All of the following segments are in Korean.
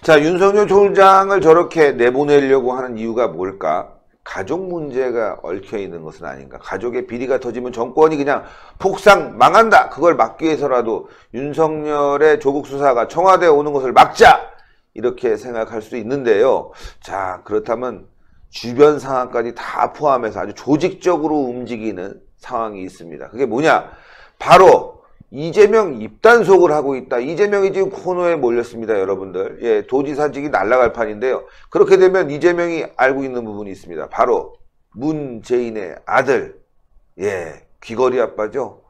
자, 윤석열 총장을 저렇게 내보내려고 하는 이유가 뭘까? 가족 문제가 얽혀 있는 것은 아닌가? 가족의 비리가 터지면 정권이 그냥 폭삭 망한다! 그걸 막기 위해서라도 윤석열의 조국 수사가 청와대에 오는 것을 막자! 이렇게 생각할 수 있는데요. 자, 그렇다면 주변 상황까지 다 포함해서 아주 조직적으로 움직이는 상황이 있습니다. 그게 뭐냐? 바로 이재명 입단속을 하고 있다. 이재명이 지금 코너에 몰렸습니다, 여러분들. 예, 도지사직이 날아갈 판인데요. 그렇게 되면 이재명이 알고 있는 부분이 있습니다. 바로 문재인의 아들, 예, 귀걸이 아빠죠.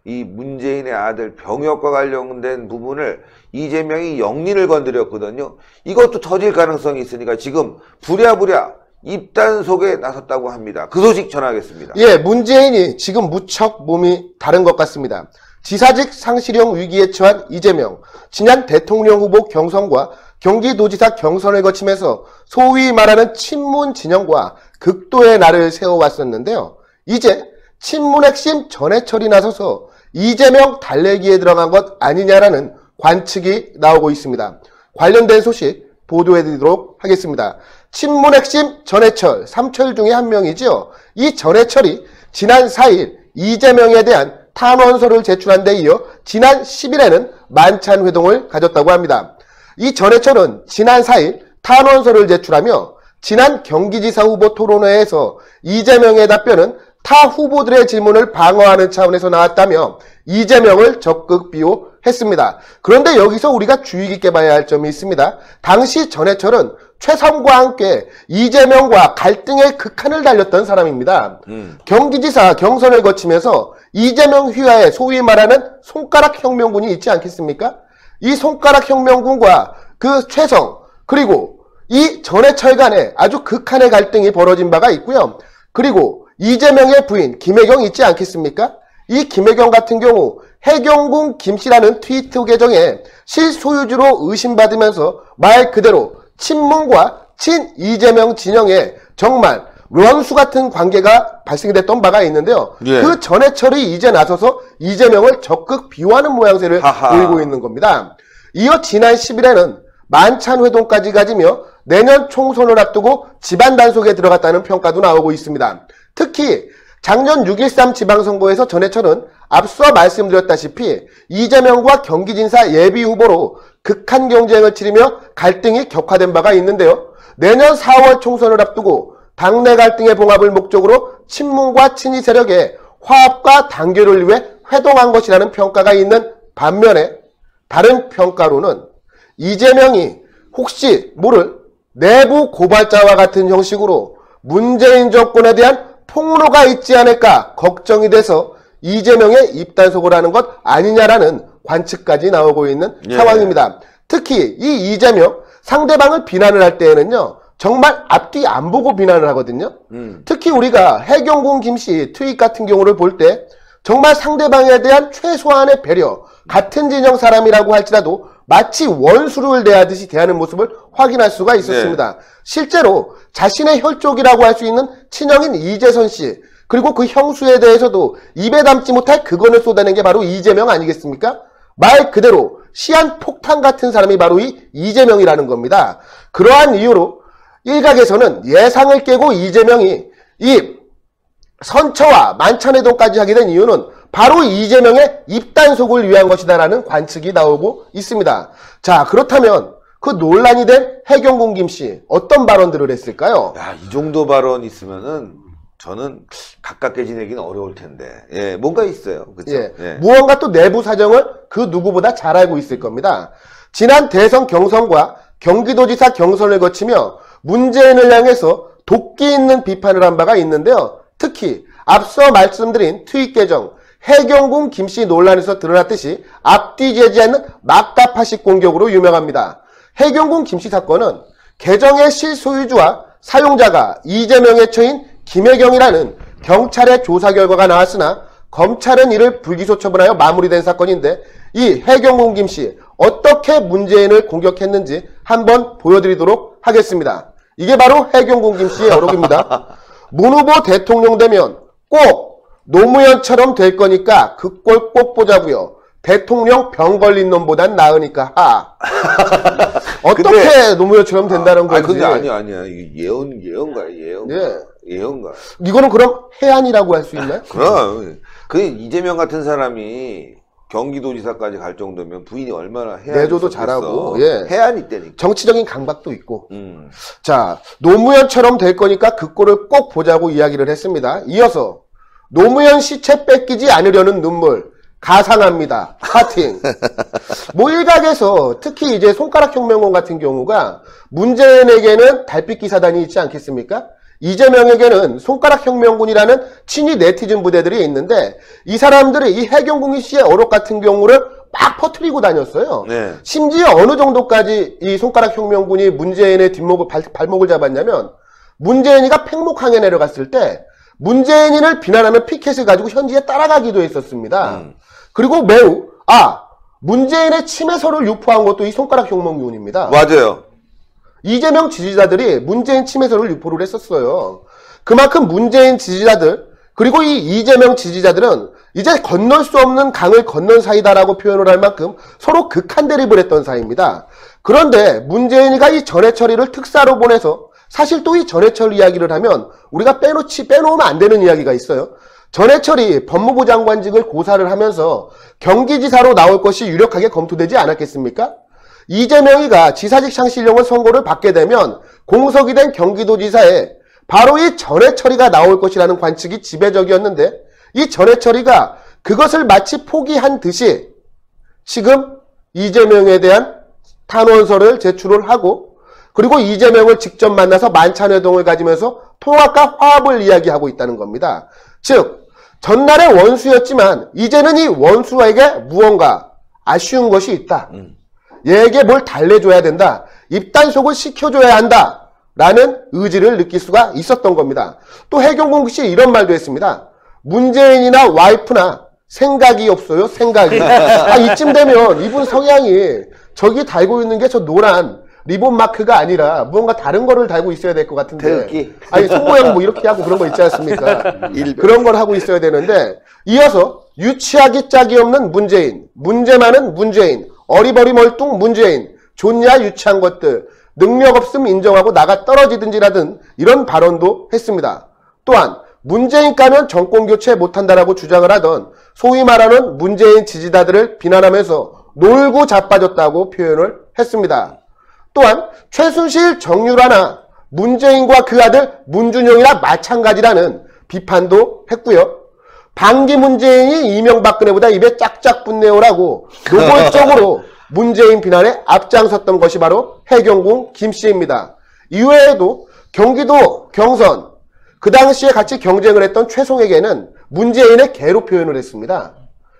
이 문재인의 아들 병역과 관련된 부분을 이재명이 영린을 건드렸거든요. 이것도 터질 가능성이 있으니까 지금 부랴부랴 입단속에 나섰다고 합니다. 그 소식 전하겠습니다. 예, 문재인이 지금 무척 몸이 다른 것 같습니다. 지사직 상실형 위기에 처한 이재명, 지난 대통령 후보 경선과 경기도지사 경선을 거치면서 소위 말하는 친문 진영과 극도의 날을 세워왔었는데요. 이제 친문 핵심 전해철이 나서서 이재명 달래기에 들어간 것 아니냐라는 관측이 나오고 있습니다. 관련된 소식 보도해드리도록 하겠습니다. 친문 핵심 전해철, 삼철 중에 한 명이죠. 이 전해철이 지난 4일 이재명에 대한 탄원서를 제출한 데 이어 지난 10일에는 만찬 회동을 가졌다고 합니다. 이 전해철은 지난 4일 탄원서를 제출하며 지난 경기지사 후보 토론회에서 이재명의 답변은 타 후보들의 질문을 방어하는 차원에서 나왔다며 이재명을 적극 비호했습니다. 그런데 여기서 우리가 주의 깊게 봐야 할 점이 있습니다. 당시 전해철은 최선과 함께 이재명과 갈등의 극한을 달렸던 사람입니다. 경기지사 경선을 거치면서 이재명 휘하에 소위 말하는 손가락 혁명군이 있지 않겠습니까? 이 손가락 혁명군과 그 최성, 그리고 이 전해철 간에 아주 극한의 갈등이 벌어진 바가 있고요. 그리고 이재명의 부인 김혜경 있지 않겠습니까? 이 김혜경 같은 경우 해경궁 김씨라는 트위터 계정에 실소유주로 의심받으면서 말 그대로 친문과 친 이재명 진영에 정말 원수 같은 관계가 발생됐던 바가 있는데요. 예. 그 전해철이 이제 나서서 이재명을 적극 비호하는 모양새를 보이고 있는 겁니다. 이어 지난 10일에는 만찬 회동까지 가지며 내년 총선을 앞두고 집안 단속에 들어갔다는 평가도 나오고 있습니다. 특히 작년 6.13 지방선거에서 전해철은 앞서 말씀드렸다시피 이재명과 경기지사 예비후보로 극한 경쟁을 치르며 갈등이 격화된 바가 있는데요. 내년 4월 총선을 앞두고 당내 갈등의 봉합을 목적으로 친문과 친이 세력의 화합과 단결을 위해 회동한 것이라는 평가가 있는 반면에 다른 평가로는 이재명이 혹시 모를 내부 고발자와 같은 형식으로 문재인 정권에 대한 폭로가 있지 않을까 걱정이 돼서 이재명의 입단속을 하는 것 아니냐라는 관측까지 나오고 있는 상황입니다. 특히 이 이재명 상대방을 비난을 할 때에는요. 정말 앞뒤 안 보고 비난을 하거든요. 특히 우리가 해경궁 김씨 트윗 같은 경우를 볼 때 정말 상대방에 대한 최소한의 배려, 같은 진영 사람이라고 할지라도 마치 원수를 대하듯이 대하는 모습을 확인할 수가 있었습니다. 실제로 자신의 혈족이라고 할 수 있는 친형인 이재선 씨, 그리고 그 형수에 대해서도 입에 담지 못할 극언을 쏟아낸 게 바로 이재명 아니겠습니까? 말 그대로 시한폭탄 같은 사람이 바로 이 이재명이라는 겁니다. 그러한 이유로 일각에서는 예상을 깨고 이재명이 이 선처와 만찬회동까지 하게 된 이유는 바로 이재명의 입단속을 위한 것이다라는 관측이 나오고 있습니다. 자, 그렇다면 그 논란이 된 해경궁 김씨 어떤 발언들을 했을까요? 야, 이 정도 발언 있으면은 저는 가깝게 지내기는 어려울 텐데. 예, 뭔가 있어요. 그렇죠? 예, 예. 무언가 또 내부 사정을 그 누구보다 잘 알고 있을 겁니다. 지난 대선 경선과 경기도지사 경선을 거치며 문재인을 향해서 도끼 있는 비판을 한 바가 있는데요. 특히 앞서 말씀드린 트윗 계정 해경궁 김씨 논란에서 드러났듯이 앞뒤재지 않는 막다파식 공격으로 유명합니다. 해경궁 김씨 사건은 계정의 실소유주와 사용자가 이재명의 처인 김혜경이라는 경찰의 조사 결과가 나왔으나 검찰은 이를 불기소 처분하여 마무리된 사건인데 이 해경궁 김씨 어떻게 문재인을 공격했는지 한번 보여드리도록 하겠습니다. 이게 바로 해경궁 김씨의 어록입니다. 문 후보 대통령 되면 꼭 노무현처럼 될 거니까 그 꼴 꼭 보자고요. 대통령 병 걸린 놈보단 나으니까 어떻게 노무현처럼 된다는 건지. 근데 아니야. 이게 예언가. 예. 예언가. 이거는 그럼 해안이라고 할 수 있나요? 그럼 그 이재명 같은 사람이 경기도지사까지 갈 정도면 부인이 얼마나 내조도 잘하고 해안이 때니까. 정치적인 강박도 있고. 자, 노무현처럼 될 거니까 그 꼴을 꼭 보자고 이야기를 했습니다. 이어서 노무현 시체 뺏기지 않으려는 눈물 가상합니다. 하팅. 일각에서 특히 이제 손가락 혁명론 같은 경우가 문재인에게는 달빛 기사단이 있지 않겠습니까? 이재명에게는 손가락 혁명군이라는 친위 네티즌 부대들이 있는데 이 사람들이 이 해경궁 씨의 어록 같은 경우를 막 퍼뜨리고 다녔어요. 네. 심지어 어느 정도까지 이 손가락 혁명군이 문재인의 발목을 잡았냐면 문재인이가 팽목항에 내려갔을 때 문재인을 비난하는 피켓을 가지고 현지에 따라가기도 했었습니다. 그리고 매우 문재인의 침해설을 유포한 것도 이 손가락 혁명군입니다. 맞아요. 이재명 지지자들이 문재인 침해설을 유포를 했었어요. 그만큼 문재인 지지자들 그리고 이 이재명 지지자들은 이제 건널 수 없는 강을 건넌 사이다라고 표현을 할 만큼 서로 극한 대립을 했던 사이입니다. 그런데 문재인이가 이 전해철이를 특사로 보내서 사실 또 이 전해철 이야기를 하면 우리가 빼놓으면 안 되는 이야기가 있어요. 전해철이 법무부 장관직을 고사를 하면서 경기지사로 나올 것이 유력하게 검토되지 않았겠습니까? 이재명이가 지사직 상실령을 선고를 받게 되면 공석이 된 경기도지사에 바로 이 전해철이가 나올 것이라는 관측이 지배적이었는데 이 전해철이가 그것을 마치 포기한 듯이 지금 이재명에 대한 탄원서를 제출을 하고 그리고 이재명을 직접 만나서 만찬회동을 가지면서 통합과 화합을 이야기하고 있다는 겁니다. 즉 전날의 원수였지만 이제는 이 원수에게 무언가 아쉬운 것이 있다. 얘에게 뭘 달래줘야 된다. 입단속을 시켜줘야 한다. 라는 의지를 느낄 수가 있었던 겁니다. 또 해경궁 씨 이런 말도 했습니다. 문재인이나 와이프나 생각이 없어요. 생각이. 이쯤 되면 이분 성향이 저기 달고 있는 게 저 노란 리본 마크가 아니라 무언가 다른 거를 달고 있어야 될 것 같은데. 태극기. 손모양 뭐 이렇게 하고 그런 거 있지 않습니까? 그런 걸 하고 있어야 되는데 이어서 유치하기 짝이 없는 문재인, 문제 많은 문재인, 어리버리 멀뚱 문재인, 좋냐 유치한 것들, 능력 없음 인정하고 나가 떨어지든지라든 이런 발언도 했습니다. 또한 문재인 까면 정권 교체 못한다라고 주장을 하던 소위 말하는 문재인 지지자들을 비난하면서 놀고 자빠졌다고 표현을 했습니다. 또한 최순실 정유라나 문재인과 그 아들 문준영이나 마찬가지라는 비판도 했고요. 반기 문재인이 이명박근혜보다 입에 짝짝 붙네요라고 노골적으로 문재인 비난에 앞장섰던 것이 바로 해경궁 김씨입니다. 이외에도 경기도 경선 그 당시에 같이 경쟁을 했던 최송에게는 문재인의 개로 표현을 했습니다.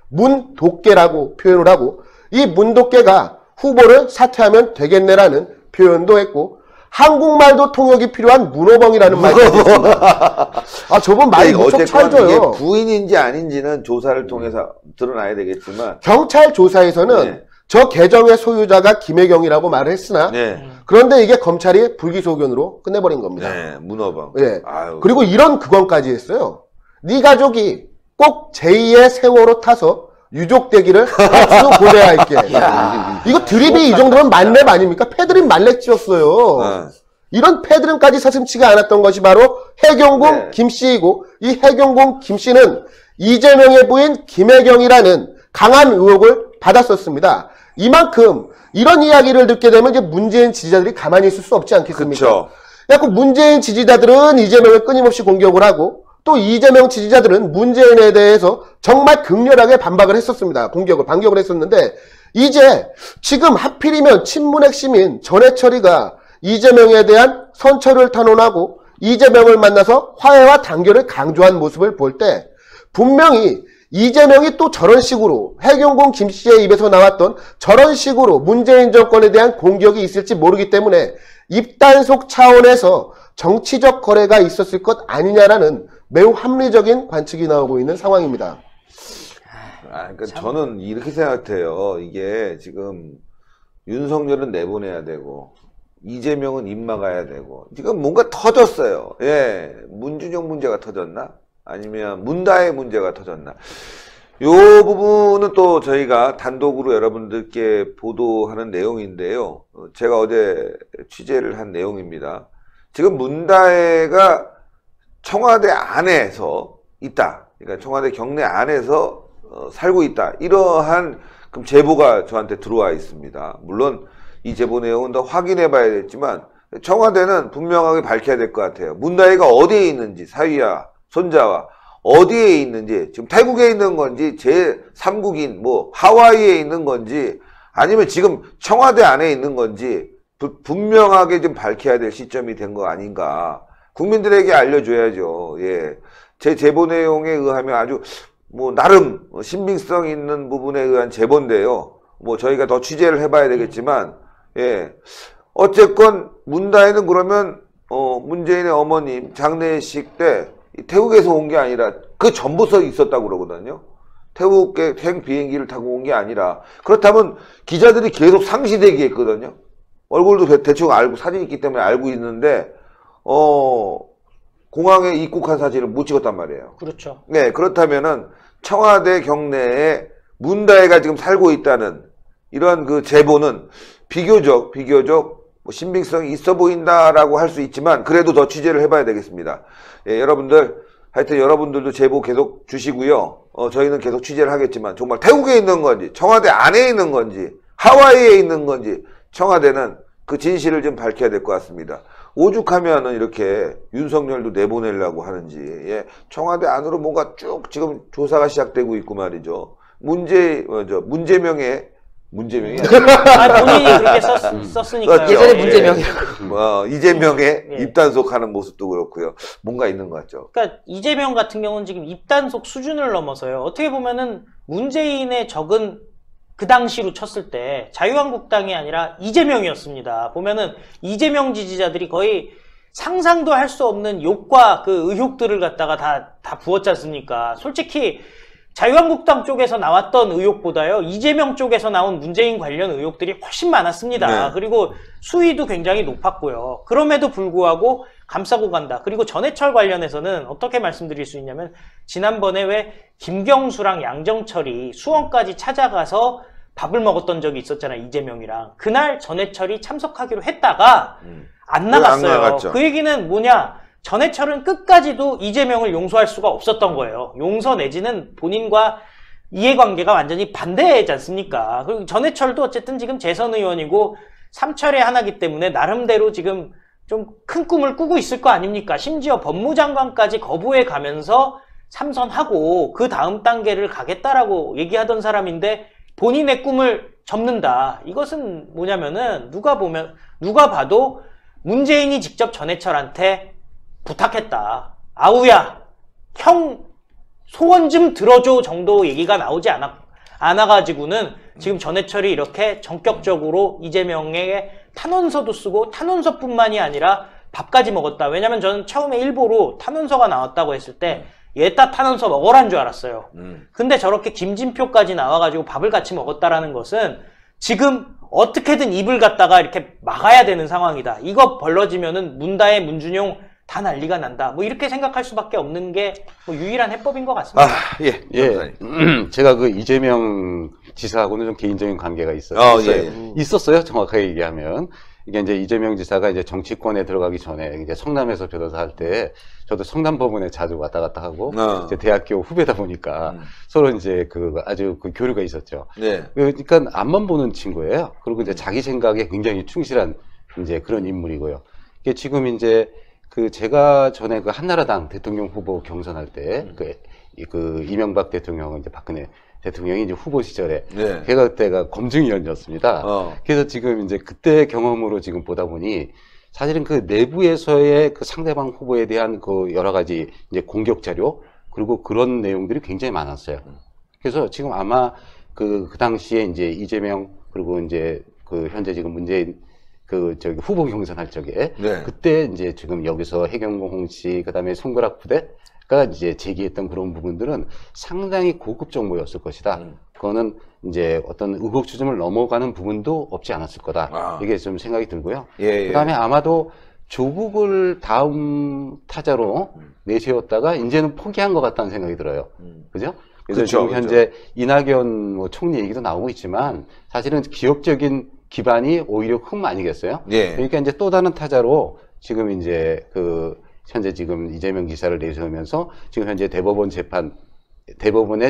문독개라고 표현을 하고 이 문독개가 후보를 사퇴하면 되겠네라는 표현도 했고 한국말도 통역이 필요한 문호벙이라는 말도 했습니다. 저분 말이 무척 찰져요. 이게 부인인지 아닌지는 조사를 통해서 드러나야 되겠지만 경찰 조사에서는 저 계정의 소유자가 김혜경이라고 말을 했으나 그런데 이게 검찰이 불기소견으로 끝내버린 겁니다. 문어벙. 그리고 이런 그건까지 했어요. 네 가족이 꼭 제2의 세월호 타서 유족되기를 박수 고대할게. 이거 드립이 이 정도면 만렙 아닙니까? 패드립 만렙지였어요. 이런 패드립까지 서슴치가 않았던 것이 바로 해경궁 김씨이고 이 해경궁 김씨는 이재명의 부인 김혜경이라는 강한 의혹을 받았었습니다. 이만큼 이런 이야기를 듣게 되면 이제 문재인 지지자들이 가만히 있을 수 없지 않겠습니까? 그래서 문재인 지지자들은 이재명을 끊임없이 공격을 하고 또 이재명 지지자들은 문재인에 대해서 정말 극렬하게 반박을 했었습니다. 반격을 했었는데 이제 지금 하필이면 친문핵 시민 전해철이가 이재명에 대한 선처를 탄원하고 이재명을 만나서 화해와 단결을 강조한 모습을 볼 때 분명히 이재명이 또 저런 식으로 해경궁 김씨의 입에서 나왔던 저런 식으로 문재인 정권에 대한 공격이 있을지 모르기 때문에 입단속 차원에서 정치적 거래가 있었을 것 아니냐라는 매우 합리적인 관측이 나오고 있는 상황입니다. 그러니까 저는 이렇게 생각해요. 이게 지금 윤석열은 내보내야 되고 이재명은 입 막아야 되고 지금 뭔가 터졌어요. 문준영 문제가 터졌나? 아니면 문다의 문제가 터졌나? 요 부분은 또 저희가 단독으로 여러분들께 보도하는 내용인데요. 제가 어제 취재를 한 내용입니다. 지금 문다혜가 청와대 안에서 있다. 그러니까 청와대 경내 안에서 살고 있다. 이러한 제보가 저한테 들어와 있습니다. 물론 이 제보 내용은 더 확인해 봐야겠지만 청와대는 분명하게 밝혀야 될 것 같아요. 문다혜가 어디에 있는지, 사위와 손자와 어디에 있는지, 지금 태국에 있는 건지, 제3국인 뭐 하와이에 있는 건지, 아니면 지금 청와대 안에 있는 건지 분명하게 좀 밝혀야 될 시점이 된 거 아닌가. 국민들에게 알려줘야죠. 예. 제 제보 내용에 의하면 아주 뭐 나름 신빙성 있는 부분에 의한 제보인데요. 뭐 저희가 더 취재를 해봐야 되겠지만, 예. 어쨌건 문다혜는 그러면 문재인의 어머님 장례식 때 태국에서 온 게 아니라 그 전부터 있었다고 그러거든요. 태국에 비행기를 타고 온 게 아니라. 그렇다면 기자들이 계속 상시대기 했거든요. 얼굴도 대충 알고 사진이 있기 때문에 알고 있는데 공항에 입국한 사진을 못 찍었단 말이에요. 그렇죠. 네, 그렇다면은 청와대 경내에 문다혜가 지금 살고 있다는 이런 그 제보는 비교적 뭐 신빙성이 있어 보인다라고 할 수 있지만 그래도 더 취재를 해봐야 되겠습니다. 예, 여러분들 하여튼 여러분들도 제보 계속 주시고요. 저희는 계속 취재를 하겠지만 정말 태국에 있는 건지 청와대 안에 있는 건지 하와이에 있는 건지 청와대는 그 진실을 좀 밝혀야 될 것 같습니다. 오죽하면은 이렇게 윤석열도 내보내려고 하는지, 예, 청와대 안으로 뭔가 쭉 지금 조사가 시작되고 있고 말이죠. 문제명이 본인이 그렇게 썼으니까요. 예전에 예. 문제명이라고. 이재명의 예. 입단속하는 모습도 그렇고요. 뭔가 있는 것 같죠. 그러니까 이재명 같은 경우는 지금 입단속 수준을 넘어서요. 어떻게 보면은 문재인의 적은 그 당시로 쳤을 때 자유한국당이 아니라 이재명이었습니다. 보면은 이재명 지지자들이 거의 상상도 할 수 없는 욕과 그 의혹들을 갖다가 다 부었지 않습니까? 솔직히 자유한국당 쪽에서 나왔던 의혹보다요, 이재명 쪽에서 나온 문재인 관련 의혹들이 훨씬 많았습니다. 네. 그리고 수위도 굉장히 높았고요. 그럼에도 불구하고 감싸고 간다. 그리고 전해철 관련해서는 어떻게 말씀드릴 수 있냐면, 지난번에 왜 김경수랑 양정철이 수원까지 찾아가서 밥을 먹었던 적이 있었잖아요, 이재명이랑. 그날 전해철이 참석하기로 했다가 안 나갔어요. 안 나갔죠. 그 얘기는 뭐냐? 전해철은 끝까지도 이재명을 용서할 수가 없었던 거예요. 용서 내지는 본인과 이해관계가 완전히 반대지 않습니까? 그리고 전해철도 어쨌든 지금 재선 의원이고 삼철의 하나기 때문에 나름대로 지금 좀 큰 꿈을 꾸고 있을 거 아닙니까? 심지어 법무장관까지 거부해 가면서 삼선하고 그 다음 단계를 가겠다라고 얘기하던 사람인데 본인의 꿈을 접는다. 이것은 뭐냐면은 누가 봐도 문재인이 직접 전해철한테 부탁했다. 아우야, 형 소원 좀 들어줘 정도 얘기가 나오지 않아가지고는 지금 전해철이 이렇게 전격적으로 이재명에게 탄원서도 쓰고 탄원서뿐만이 아니라 밥까지 먹었다. 왜냐면 저는 처음에 일보로 탄원서가 나왔다고 했을 때 얘따 탄원서 먹으란 줄 알았어요. 근데 저렇게 김진표까지 나와가지고 밥을 같이 먹었다라는 것은 지금 어떻게든 입을 갖다가 이렇게 막아야 되는 상황이다. 이거 벌러지면은 문다혜, 문준용 다 난리가 난다. 뭐 이렇게 생각할 수밖에 없는 게 뭐 유일한 해법인 것 같습니다. 예. 예. 제가 그 이재명 지사하고는 좀 개인적인 관계가 예. 있었어요. 정확하게 얘기하면. 이게 이제 이재명 지사가 이제 정치권에 들어가기 전에 이제 성남에서 변호사할 때 저도 성남법원에 자주 왔다 갔다 하고 이제 대학교 후배다 보니까 서로 이제 아주 교류가 있었죠. 네. 그러니까 앞만 보는 친구예요. 그리고 이제 자기 생각에 굉장히 충실한 이제 그런 인물이고요. 이게 지금 이제 제가 전에 한나라당 대통령 후보 경선할 때 이명박 대통령 이제 박근혜 대통령이 이제 후보 시절에 네. 그때가 검증위원이었습니다. 그래서 지금 이제 그때 경험으로 지금 보다 보니 사실은 그 내부에서의 그 상대방 후보에 대한 그 여러 가지 이제 공격 자료 그리고 그런 내용들이 굉장히 많았어요. 그래서 지금 아마 그 당시에 이제 이재명 그리고 이제 현재 지금 문재인 후보 경선할 적에 네. 그때 이제 지금 여기서 해경공 홍씨 그다음에 손가락 부대가 이제 제기했던 그런 부분들은 상당히 고급 정보였을 것이다. 그거는 이제 어떤 의혹 추정을 넘어가는 부분도 없지 않았을 거다. 이게 좀 생각이 들고요. 예. 그다음에 아마도 조국을 다음 타자로 내세웠다가 이제는 포기한 것 같다는 생각이 들어요. 그죠? 그래서 그쵸, 지금 그쵸. 현재 이낙연 뭐 총리 얘기도 나오고 있지만 사실은 기업적인 기반이 오히려 흠 아니겠어요? 예. 그러니까 이제 또 다른 타자로 지금 이제 현재 지금 이재명 지사를 내세우면서 지금 현재 대법원의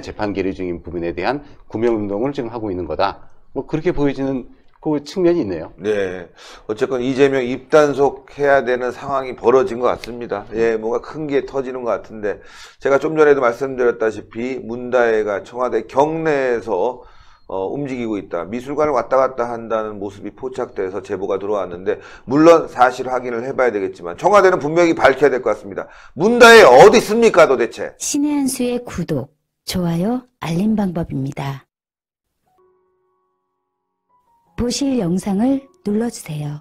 재판 계류 중인 부분에 대한 구명운동을 지금 하고 있는 거다. 뭐 그렇게 보여지는 그 측면이 있네요. 네. 어쨌건 이재명 입단속해야 되는 상황이 벌어진 것 같습니다. 예, 뭔가 큰 게 터지는 것 같은데, 제가 좀 전에도 말씀드렸다시피, 문다혜가 청와대 경내에서 움직이고 있다. 미술관을 왔다 갔다 한다는 모습이 포착돼서 제보가 들어왔는데, 물론 사실 확인을 해봐야 되겠지만, 청와대는 분명히 밝혀야 될 것 같습니다. 문다혜 어디 있습니까, 도대체? 신의 한 수의 구독, 좋아요, 알림 방법입니다. 보실 영상을 눌러주세요.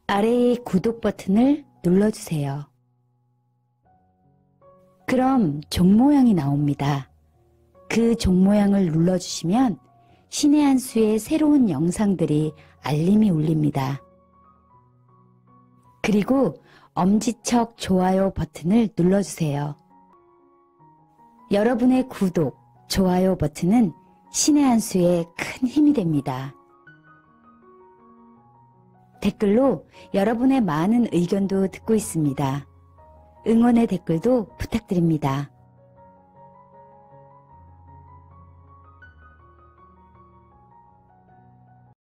아래의 구독 버튼을 눌러주세요. 그럼 종 모양이 나옵니다. 그 종 모양을 눌러주시면 신의 한 수의 새로운 영상들이 알림이 울립니다. 그리고 엄지척 좋아요 버튼을 눌러주세요. 여러분의 구독, 좋아요 버튼은 신의 한 수에 큰 힘이 됩니다. 댓글로 여러분의 많은 의견도 듣고 있습니다. 응원의 댓글도 부탁드립니다.